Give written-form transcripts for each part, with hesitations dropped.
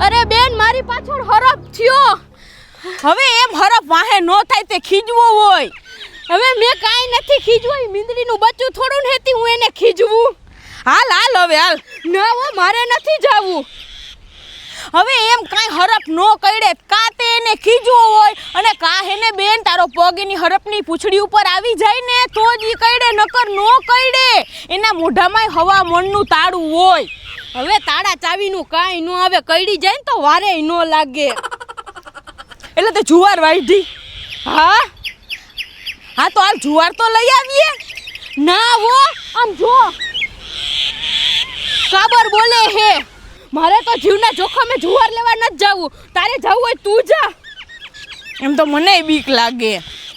અરે બેન મારી પાછળ હરફ થયો. હવે એમ હરફ વાહે નો થાય તે ખીજવો હોય. હવે મેં કાઈ નથી ખીજવું, મીંદડીનું બચ્ચું થોડું નેતી હું એને ખીજવું. હાલ હાલ હવે હાલ. ના હો મારે નથી જાવું. હવે એમ કાઈ હરફ નો કઈડે કા તે એને ખીજવો હોય અને કા હેને બેન તારો પગ એની હરફની પૂંછડી ઉપર આવી જાય ને તો જ ઈ કઈડે, નકર નો કઈડે. એના મોઢામાં હવા મનનું તાળું હોય. હવે તાળા ચાવીનું કાઈ નો આવે, કઈડી જાય ને તો વારે નો લાગે. એટલે તે જુવાર વાઢી. હા હા તો હાલ જુવાર તો લઈ આવીએ. ના હો આમ જો કાબર બોલે હે. મારે તો જીવના જોખમે જુવાર લેવા ન જાવું. તારે જવું હોય તું જા. એમ તો મને બીક લાગે.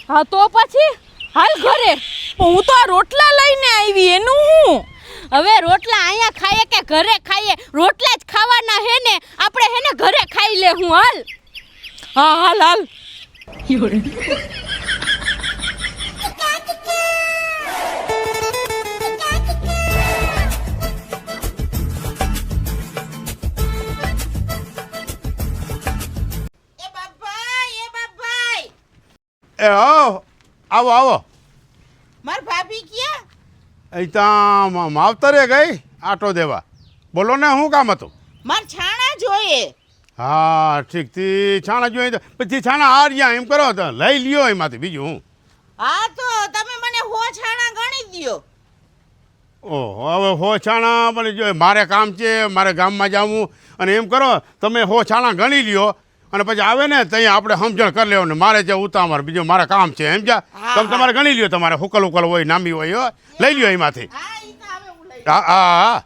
હા તો પછી હાલ ઘરે. હું તો આ રોટલા લઈને આવી, એનું હું. હવે રોટલા અહીંયા ખાઈએ કે ઘરે ખાઈએ? રોટલા જ ખાવાના હે ને, આપણે હે ને ઘરે ખાઈ લે. હું હાલ. હા હાલ હાલ. એ આવો આવો. માર ભાભી ક્યાં? અહીં ત્યાં માવતરે ગઈ આટો દેવા. બોલો ને શું કામ હતું? માર છાણા જોઈએ. હા ઠીક થી છાણા જોઈએ તો પછી છાણા હાર્યા એમ કરો તો લઈ લ્યો એમાંથી, બીજું હું. હા તો તમે મને હો છાણા ગણી દ્યો. ઓહો હવે હો છાણા મને જોઈએ, મારે કામ છે, મારે ગામમાં જવું. અને એમ કરો તમે હો છાણા ગણી લ્યો અને પછી આવે ને ત્યાં આપણે સમજણ કરી લેવું ને મારે જે ઉતામર બીજું મારે કામ છે એમ જા. તમે તમારે ગણી લ્યો, તમારે હુકલ ઉકલ હોય નામી હોય લઈ લ્યો એમાંથી. હા ઈ તો હવે હું લઈ. હા હા હા.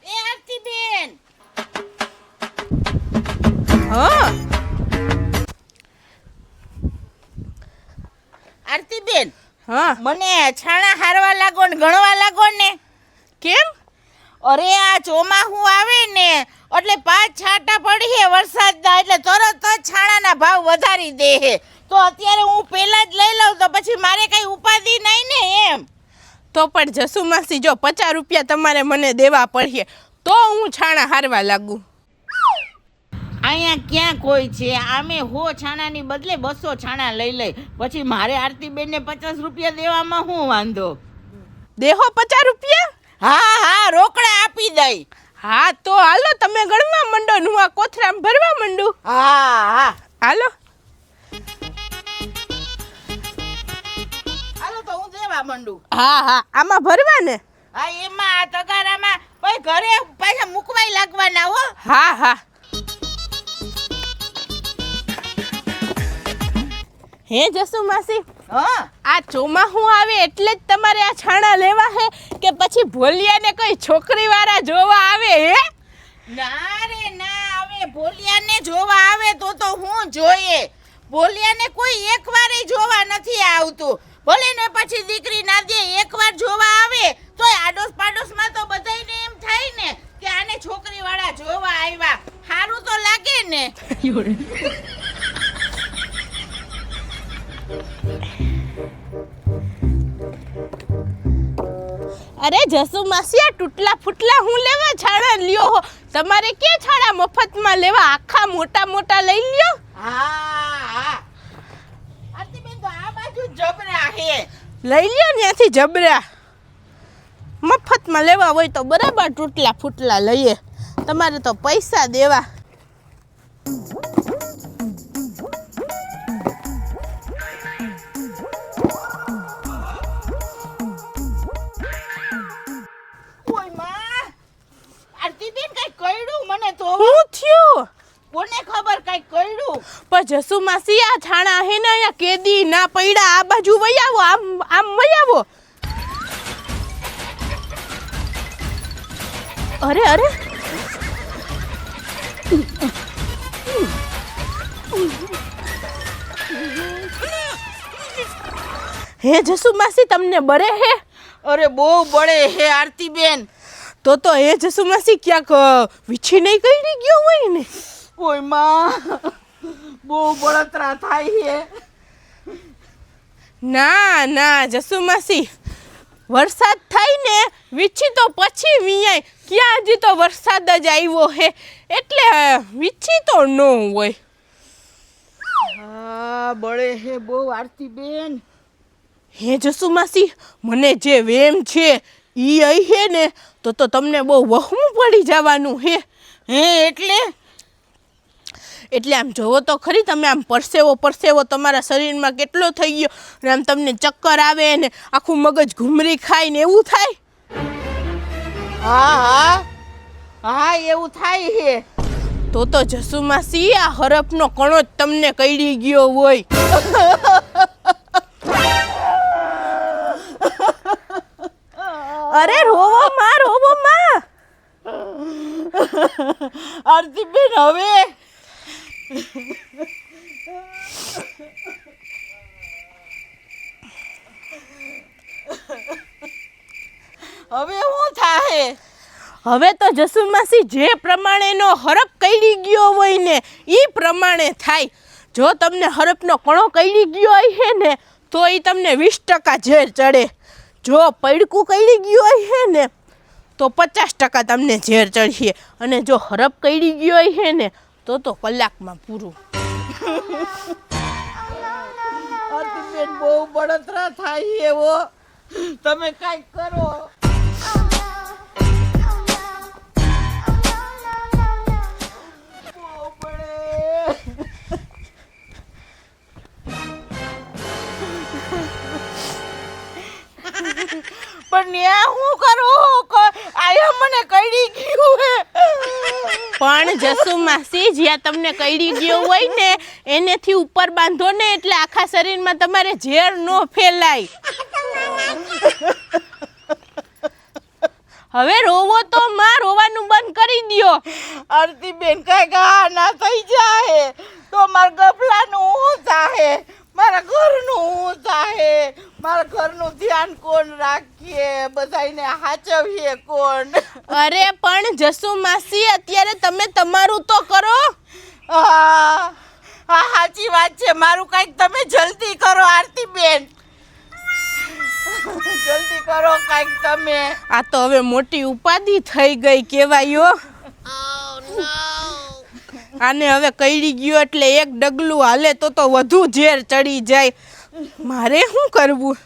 એ આરતી બેન. હા આરતી બેન હા. મને છાણા હારવા લાગો ને ગણવા લાગો ને. કેમ? અરે આ ચોમાસું આવે ને એટલે 5 છાંટા પડીએ વરસાદના એટલે તરત જ છાણાના ભાવ વધારી દે હે. તો અત્યારે હું પહેલા જ લઈ લઉં તો પછી મારે કઈ ઉપાધિ નહીં ને એમ. તો પણ જસુ માસી જો 50 રૂપિયા તમારે મને દેવા પડશે તો હું છાણા હારવા લાગુ. અહીંયા ક્યાં કોઈ છે? આમે હો છાણાની બદલે 200 છાણા લઈ લઈ. પછી મારે આરતીબેનને 50 રૂપિયા દેવામાં શું વાંધો? દેહો 50 રૂપિયા? હા હા રોકડા આપી દઈ. હા તો હાલો તમે ગણવા માંડો ને હું આ કોથરામાં ભરવા માંડું. હા હા હાલો. હાલો તો હું દેવા માંડું. હા હા આમાં ભરવા ને? હા એમાં આ તગારામાં પછી ઘરે પાછા મૂકવાય લાગવાના હો. હા હા. હે જસુ માસી હા આ ચોમાસું આવે એટલે જ તમારે આ છાણા લેવા હે કે પછી ભોલિયાને કોઈ છોકરી વાળા જોવા આવે હે? ના રે ના, હવે ભોલિયાને જોવા આવે તો હું જોઈએ. ભોલિયાને કોઈ એકવાર જોવા નથી આવતું. ભલે ને પછી દીકરી ના દે એકવાર જોવા આવે તોય આડોશ પાડોશમાં તો બધાયને એમ થાય ને કે આને છોકરી વાળા જોવા આવ્યા. સારું તો લાગે ને. અરે જસુ માસી આ તૂટલા ફૂટલા હું લેવા છાણા લ્યો હો? તમારે કે છાણા મફતમાં લેવા? આખા મોટા મોટા લઈ લ્યો. હા હા આરતીબેન તો આ બાજુ જબરા હે. લઈ લ્યો ત્યાંથી જબરા. મફતમાં લેવા હોય તો બરાબર તૂટલા ફૂટલા લઈએ. તમારે તો પૈસા દેવા. ઓય માં આરતીબેન કઈ કઈડું મને તો. શું થયું? કોને ખબર કઈ કઈડું? પણ જસુ માસી આ છાણા હે ને અહીંયા કેદી ના પૈડા. આ બાજુ વઈ આવો, આમ આમ વઈ આવો. અરે અરે હે જસુ માસી તમને બરે હે? અરે બહુ બળે હે આરતીબેન. તો હે જસુ માસી ક્યાંક વીછી નહીં કરી ગયો હોય ને? ઓય માં બહુ બળતરા થાય છે. ના ના જસુ માસી, વરસાદ થાય ને વીછી તો પછી વીયાય, ક્યાં હજી તો વરસાદ જ આવ્યો હે એટલે વીછી તો ન હોય. હા બળે હે બહુ આરતી બેન. હે જસુ માસી, મને જે વેમ છે ઈ અહીં હે ને તો તમને બહુ વહમું પડી જવાનું હે. હે એટલે આમ જોવો તો ખરી તમે, આમ પરસેવો તમારા શરીરમાં કેટલો થઈ ગયો ને આમ તમને ચક્કર આવે ને આખું મગજ ઘૂમરી ખાય ને એવું થાય. હા એવું થાય હે. તો જસુ માસી આ હરફનો કણો જ તમને કઈડી ગયો હોય. અરે રોવો માં. આરતી બેન હવે શું થાય? હવે તો જસુ માસી જે પ્રમાણેનો હરફ કઈડી ગયો હોય ને ઈ પ્રમાણે થાય. જો તમને હરફનો કણો કઈડી ગયો હોય ને તો ઈ તમને 20% ઝેર ચડે. જો પૈડકું કઈડી ગયું હોય ને તો 50% તમને ઝેર ચડશે. અને જો હરફ કઈડી ગયો હોય ને તો કલાકમાં પૂરું. આરતી બેન બહુ બળતરા થાય એવો, તમે કાંઈક કરો. પણ ન્યા હું કરું? આયા મને કઈડી ગયું હે. પણ જસુ માસી જ્યાં તમને કઈડી ગયો હોય ને એનેથી ઉપર બાંધો ને એટલે આખા શરીરમાં તમારે ઝેર ન ફેલાય. હવે રોવો તો માં, રોવાનું બંધ કરી દ્યો. આરતી બેન કાંઈક ના થઈ જાય તો મારા ગફલાનું હું થાય, મારા ઘરનું હું થાય, મારા ઘરનું ધ્યાન કોણ રાખીએ, બધાને હાચવીએ કોણ? અરે પણ જસુ માસી અત્યારે તમે તમારું તો કરો. હા સાચી વાત છે. મારું કાંઈક તમે જલ્દી કરો આરતી બેન, જલ્દી કરો કાંઈક તમે. આ તો હવે મોટી ઉપાધિ થઈ ગઈ કેવાયો. આને હવે કઈડી ગયો એટલે એક ડગલું હાલે તો વધુ ઝેર ચડી જાય. મારે શું કરવું?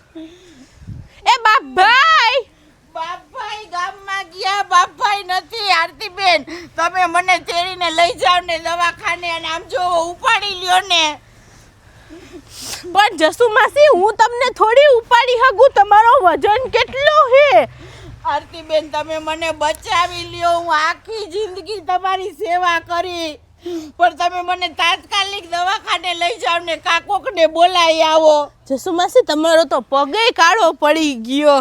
એ બાપભાઈ ગામમાં ગયા. બાપભાઈ નથી આરતી બેન, તમે મને તેડીને લઈ જાવ ને દવાખાને, અને આમ જો ઉપાડી લ્યો ને. પણ જસુ માસી હું તમને થોડી ઉપાડી શકું, તમારો વજન કેટલો હે? આરતી બેન તમે મને બચાવી લ્યો, હું આખી જિંદગી તમારી સેવા કરી, પણ તમે મને તાત્કાલિક દવાખાને લઈ જાવ ને કાકોકને બોલાવી આવો. જસુ માસી તમારો તો પગે કાળો પડી ગયો.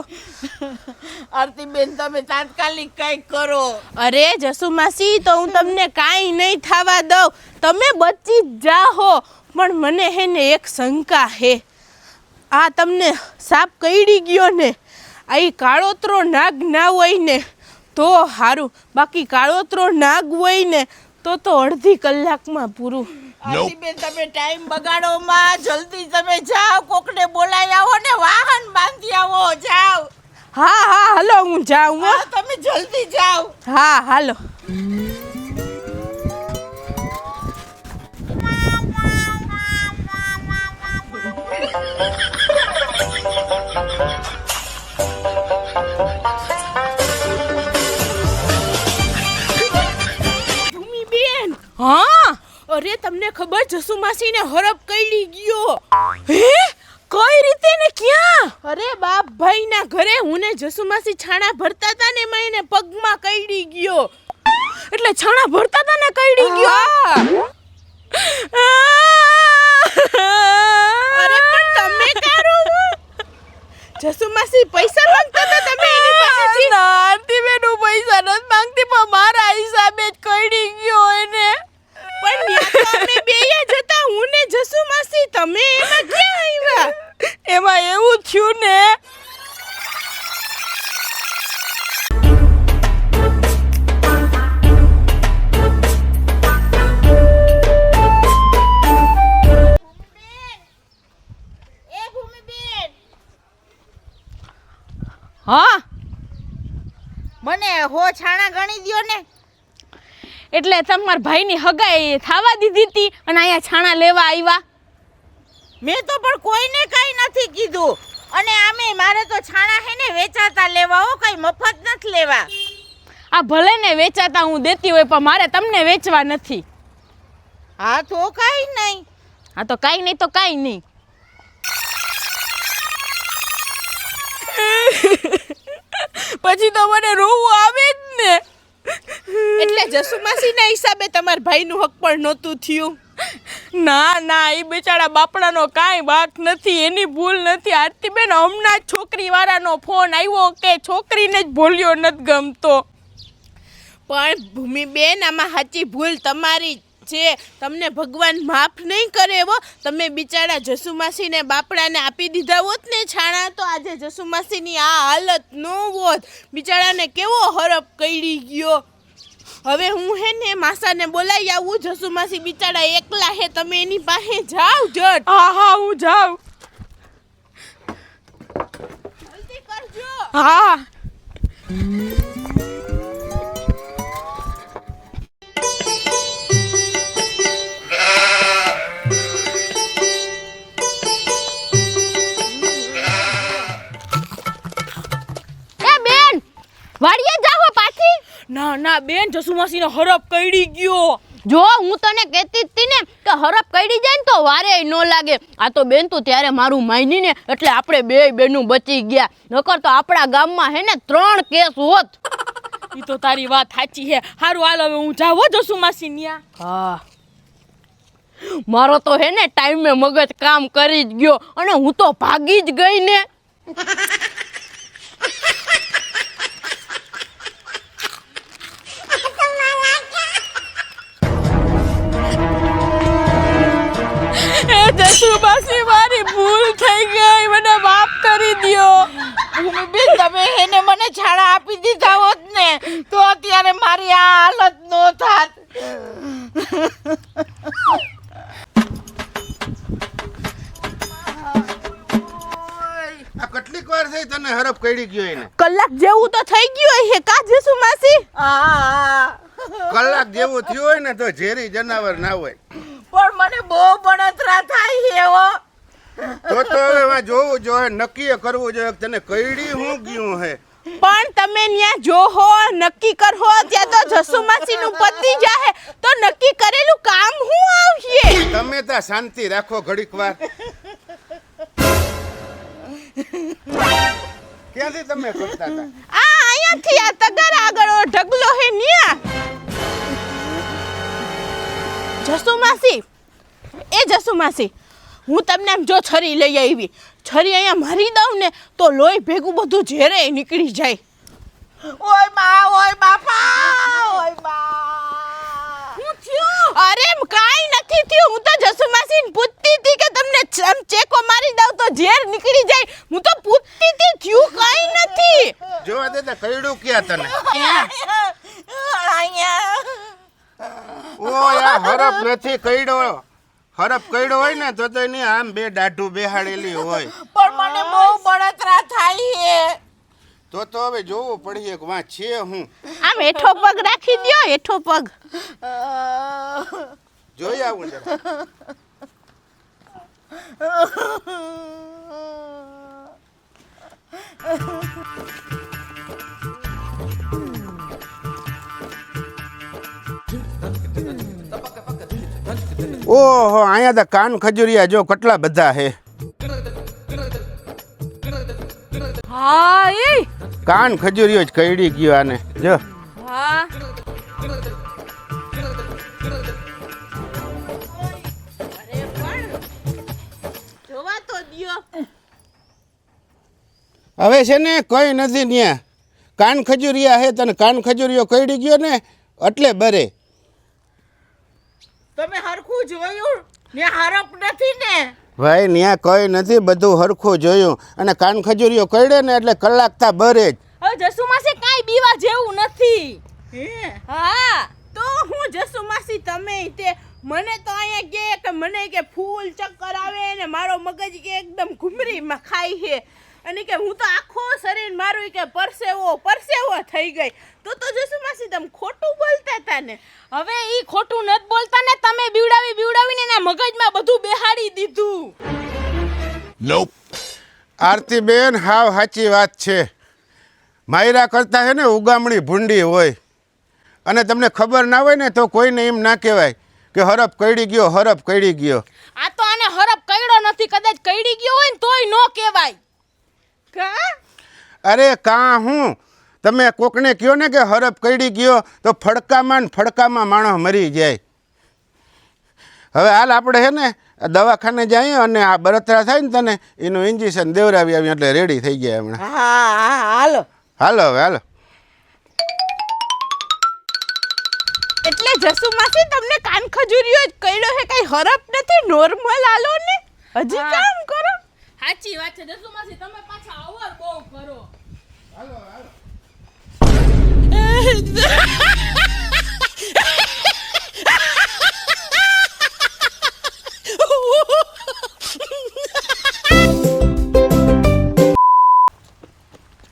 આરતી બેન તમે તાત્કાલિક કંઈક કરો. અરે જસુ માસી તો હું તમને કાંઈ નહીં થવા દઉં, તમે બચી જ જાહો. પણ મને હે ને એક શંકા હે. આ તમને સાપ કઈડી ગયો ને આ કાળોતરો નાગ ના હોય ને તો સારું, બાકી કાળોતરો નાગ હોય ને તો અડધી કલાકમાં પૂરું. આરતી બેન તમે ટાઈમ બગાડો માં, જલ્દી તમે જાઓ, કોકને બોલાવી આવો ને વાહન બાંધી આવો. જાઓ. હા હાલો હું જાઉં. તમે જલ્દી જાઓ. હા હાલો. ભૂમિબેન, હા અરે તમને ખબર જસુ માસીને હરફ કઈડી ગયો? હે કઈ રીતે ને ક્યાં? અરે બાપ ભાઈ ના ઘરે હું ને જસુ માસી છાણા ભરતા હતા ને એમાં એને પગમાં કઈડી ગયો. એટલે છાણા ભરતા હતા ને કઈડી ગયો. અરે પણ તમે કારો જસુ માસી પૈસા માંગતા હતા તમે એની પાસેથી? ના આરતી બેન હું પૈસા નથી માંગતી, પણ મારા હિસાબે જ કઈડી ગયો એને. પણ ન્યા તો અમે બેય જ હતા, હું ને જસુ માસી. તમે એમાં ક્યાં આવ્યા? એમાં એવું થયું ને હા મને હો છાણા ગણી દ્યો ને. એટલે તમારા ભાઈની હગાઈ થાવા દીધી હતી અને અહીંયા છાણા લેવા આવ્યા. મેં તો પણ કોઈને કાંઈ નથી કીધું. અને આમે મારે તો છાણા હે ને વેચાતા લેવા હો, કઈ મફત નથી લેવા. આ ભલે ને વેચાતા હું દેતી હોય પણ મારે તમને વેચવા નથી. હા તો કાંઈ નહીં. હા તો કાંઈ નહીં તો કાંઈ નહીં. પછી તો મને રોવું આવે જ ને. એટલે જસુમાસીના હિસાબે તમારા ભાઈનું હક પણ નહોતું થયું. ના ના, એ બિચારા બાપડાનો કાંઈ વાંક નથી, એની ભૂલ નથી. આરતીબેન હમણાં જ છોકરીવાળાનો ફોન આવ્યો કે છોકરીને જ ભૂલ્યો નથી ગમતો. પણ ભૂમિબેન આમાં સાચી ભૂલ તમારી છે. તમને ભગવાન માફ નહીં કરે એવો. તમે બિચારા જસુમાસીને બાપડાને આપી દીધા હોત ને છાણા તો આજે જસુમાસીની આ હાલત ન હોત. બિચારાને કેવો હરપ કઈડી ગયો. હવે હું હે ને માસાને બોલાવી આવું. જસુમાસી બિચારા એકલા હે, તમે એની પાસે જાઓ જટ. હા હા, હું જાઉં. જલ્દી કરજો. હા. વાડીએ જાવ પાછી. ના ના બેન, જસુમાસીનો હરપ કઈડી ગયો. જો હું તને કહેતી હતી ને કે હરપ કઈડી જાય ને તો વારે ન લાગે. આ તો બેન તું ત્યારે મારું માયની ને એટલે આપણે બે બેનું બચી ગયા. નકર તો આપણા ગામમાં હે ને 3 કેસ હોત. ઈ તો તારી વાત સાચી છે. હારું હાલ હવે હું જાવ જસુમાસી ન્યા. હા, મારો તો હે ને ટાઈમે મગજ કામ કરી જ ગયો અને હું તો ભાગી જ ગઈ ને. જસુમાસી, મારી ભૂલ થઈ ગઈ, મને માફ કરી દ્યો. ભૂમિબેન, તમે એને મને છાણા આપી દીધા હોત ને તો અત્યારે મારી આ હાલત નો થાત. આ કેટલીક વાર થઈ તને હરફ કઈડી ગયો એને? કલાક જેવું તો થઈ ગયું હે કા જસુમાસી? કલાક જેવું થયું હોય ને તો ઝેરી જનાવર ના હોય. પણ મને બહુ બળતરા થાય છે હો. તો હવે માં જોવું જોઈએ, નક્કી કરવું જોઈએ તને કઈડી હું ગયું હે. પણ તમે ન્યા જોહો, નક્કી કરહો ત્યાં તો જસુમાસીનું પતિ જાહે તો નક્કી કરેલું કામ હું આવશે. તમે તા શાંતિ રાખો ઘડીક વાર. ક્યાંથી તમે કરતા હતા? આ અહીંયાથી આ તગાર આગળ ઢગલો હે ન્યા. જસુમાસી, એ જસુમાસી, હું તમને આમ જો છરી લઈ આવી, છરી અહીંયા મારી દઉં ને તો લોહી ભેગું બધું ઝેરે નીકળી જાય. ઓય બા, ઓય બાપા, ઓય બા. શું થયું? અરે કાઈ નથી થયું. હું તો જસુમાસીને પૂછતી હતી કે તમને આમ ચેકો મારી દઉં તો ઝેર નીકળી જાય. હું તો પૂછતી હતી, થયું કાઈ નથી. જોવા દેતા કઈડું ક્યાં તને? અહીંયા ઓ યાર, હરફ નથી કઈડો. હરફ કઈડો હોય ને તો એની આમ બે દાઢું બેહાડેલી હોય. પણ મને બહુ બળતરા થાય છે. તો હવે જોવું પડીએ કે વાં છે હું. આમ હેઠો પગ રાખી દ્યો, હેઠો પગ. જોઈ આવું જરા. ઓહો, અહીંયા તો કાન ખજૂરિયા જો કેટલા બધા હે. હા, એ કાન ખજૂરિયો જ કઈડી ગયો આને જો. હા. જોવા તો દ્યો. હવે છે ને કઈ નથી ન્યા. કાન ખજૂરિયા હે, તને કાન ખજૂરિયો કઈડી ગયો ને એટલે બરે. તમે હરખું જોયું ને? હરપ નથી ને ભાઈ? ન્યા કઈ નથી, બધું હરખું જોયું. અને કાન ખજૂરિયો કઈડે ને એટલે કલાક થા બરે જ. હવે જસુમાસી કાંઈ બીવા જેવું નથી. હે હા, તો હું જસુમાસી તમે તે મને તો અહીંયા કે મને કે ફૂલ ચક્કર આવે ને મારો મગજ કે એકદમ ઘુમરીમાં ખાય છે. અને કે હું તો આખો શરીર મારું કે પરસેવો થઈ ગઈ તો જસુ માસી તમે ખોટું બોલતા હતા ને. હવે ઈ ખોટું નથી બોલતા ને, તમે બીવડાવીને એના મગજમાં બધું બેહાડી દીધું. આરતી બેન હાવ સાચી વાત છે. માયરા કરતા છે ને ઉગામણી ભૂંડી હોય, અને તમને ખબર ના હોય ને તો કોઈને એમ ના કહેવાય કે હરફ કઈડી ગયો. આ તો આને હરપ કઈડો નથી, કદાચ કઈડી ગયો હોય ને તોય નો કહેવાય. કા અરે કાં હું તમે કોકને કહો ને કે હરફ કઈડી ગયો તો ફડકામાં માણસ મરી જાય. હવે હાલ આપણે છે ને દવાખાને જઈએ અને આ બળતરા થાય ને તને એનું ઇન્જેક્શન દેવરાવી આવી એટલે રેડી થઈ ગયા હમણાં. હા હાલો. હાલો હવે હાલો. એટલે જસુ માસી તમને કાન ખજૂરીઓ જ કઈડો છે, કઈ હરપ નથી, નોર્મલ હાલો ને હજી કામ કરો. સાચી વાત છે જસુ માસી, તમે પાછા ઓવર બહુ કરો.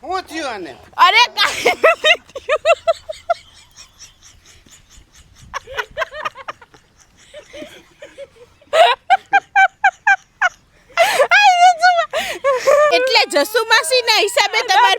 શું થયું આને? અરે કાંઈ નથી થયું. એટલે જસુ માસી ના હિસાબે તમાર